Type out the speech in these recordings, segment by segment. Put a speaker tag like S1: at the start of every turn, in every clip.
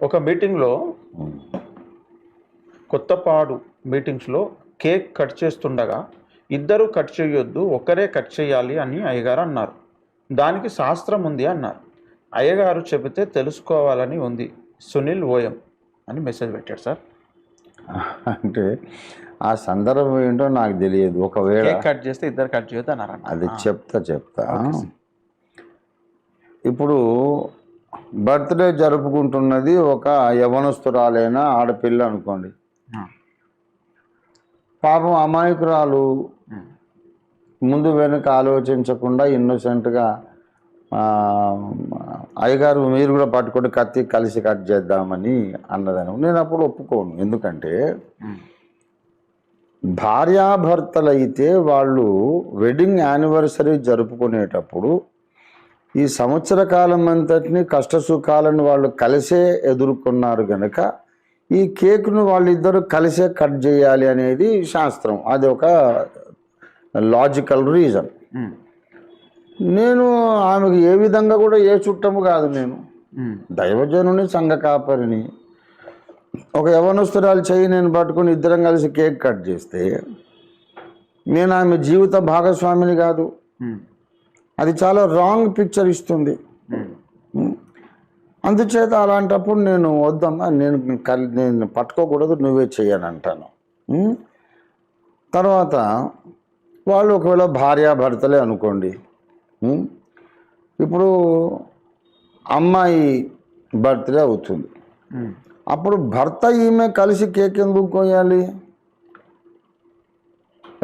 S1: ఒక మీటింగ్లో కొత్తపాడు మీటింగ్స్లో కేక్ కట్ చేస్తుండగా ఇద్దరు కట్ చేయొద్దు, ఒకరే కట్ చేయాలి అని అయ్యగారు అన్నారు. దానికి శాస్త్రం ఉంది అన్నారు. అయ్యగారు చెబితే తెలుసుకోవాలని ఉంది. సునీల్ ఓయం అని మెసేజ్ పెట్టాడు సార్.
S2: అంటే ఆ సందర్భం ఏంటో నాకు తెలియదు. ఒకవేళ
S1: కేక్ కట్ చేస్తే ఇద్దరు కట్ చేయొద్దు అన్నారు.
S2: అది చెప్తా. ఇప్పుడు బర్త్డే జరుపుకుంటున్నది ఒక యవనస్తురాలైన ఆడపిల్ల అనుకోండి. పాపం అమాయకురాలు, ముందు వెనుక ఆలోచించకుండా ఇన్నోసెంట్గా అయ్యగారు మీరు కూడా పట్టుకొని కత్తి కలిసి కట్ చేద్దామని అన్నదని నేను అప్పుడు ఒప్పుకోను. ఎందుకంటే భార్యాభర్తలైతే వాళ్ళు వెడ్డింగ్ యానివర్సరీ జరుపుకునేటప్పుడు ఈ సంవత్సర కాలం అంతటిని కష్టసుఖాలను వాళ్ళు కలిసే ఎదుర్కొన్నారు కనుక ఈ కేక్ను వాళ్ళిద్దరూ కలిసే కట్ చేయాలి అనేది శాస్త్రం. అది ఒక లాజికల్ రీజన్. నేను ఆమెకు ఏ విధంగా కూడా ఏ చుట్టము కాదు. నేను దైవజనుని, సంఘ కాపరిని. ఒక యవనస్తురాలు చెయ్యి నేను పట్టుకుని ఇద్దరం కలిసి కేక్ కట్ చేస్తే నేను ఆమె జీవిత భాగస్వామిని కాదు. అది చాలా రాంగ్ పిక్చర్ ఇస్తుంది. అందుచేత అలాంటప్పుడు నేను వద్దమ్మా, నేను పట్టుకోకూడదు, నువ్వే చెయ్యని అంటాను. తర్వాత వాళ్ళు ఒకవేళ భార్యాభర్తలే అనుకోండి. ఇప్పుడు అమ్మాయి బర్త్డే అవుతుంది. అప్పుడు భర్త ఈమె కలిసి కేక్ ఎందుకు కోయాలి?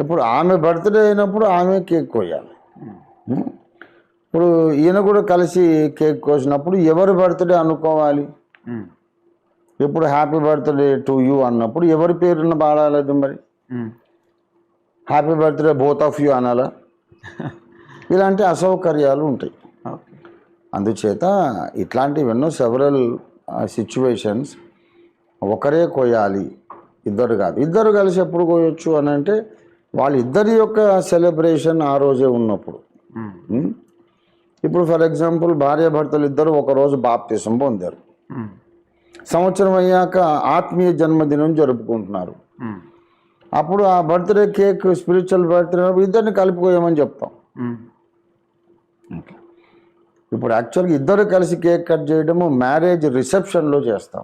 S2: ఇప్పుడు ఆమె బర్త్డే అయినప్పుడు ఆమె కేక్ కోయాలి. ఇప్పుడు ఈయన కూడా కలిసి కేక్ కోసినప్పుడు ఎవరి బర్త్డే అనుకోవాలి? ఇప్పుడు హ్యాపీ బర్త్డే టు యూ అన్నప్పుడు ఎవరి పేరున్న పాడాలి? మరి happy birthday both of you అనాలా? ఇలాంటి అసౌకర్యాలు ఉంటాయి. అందుచేత ఇట్లాంటివి ఎన్నో సెవరల్ సిచ్యువేషన్స్ ఒకరే కోయాలి, ఇద్దరు కాదు. ఇద్దరు కలిసి ఎప్పుడు కోయొచ్చు అని అంటే వాళ్ళిద్దరి యొక్క సెలబ్రేషన్ ఆ రోజే ఉన్నప్పుడు. ఇప్పుడు ఫర్ ఎగ్జాంపుల్ భార్యాభర్తలు ఇద్దరు ఒకరోజు బాప్తిసం పొందారు. సంవత్సరం అయ్యాక ఆత్మీయ జన్మదినం జరుపుకుంటున్నారు. అప్పుడు ఆ బర్త్డే కేక్ స్పిరిచువల్ బర్త్డే ఇద్దరిని కలిపిపోయామని చెప్తాం. ఇప్పుడు యాక్చువల్గా ఇద్దరు కలిసి కేక్ కట్ చేయడము మ్యారేజ్ రిసెప్షన్లో చేస్తాం.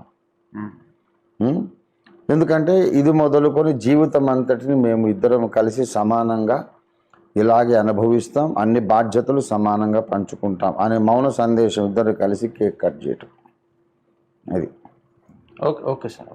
S2: ఎందుకంటే ఇది మొదలుకొని జీవితం అంతటిని మేము ఇద్దరం కలిసి సమానంగా ఇలాగే అనుభవిస్తాం, అన్ని బాధ్యతలు సమానంగా పంచుకుంటాం అనే మౌన సందేశం ఇద్దరు కలిసి కేక్ కట్ చేయటం. అది
S1: ఓకే సార్.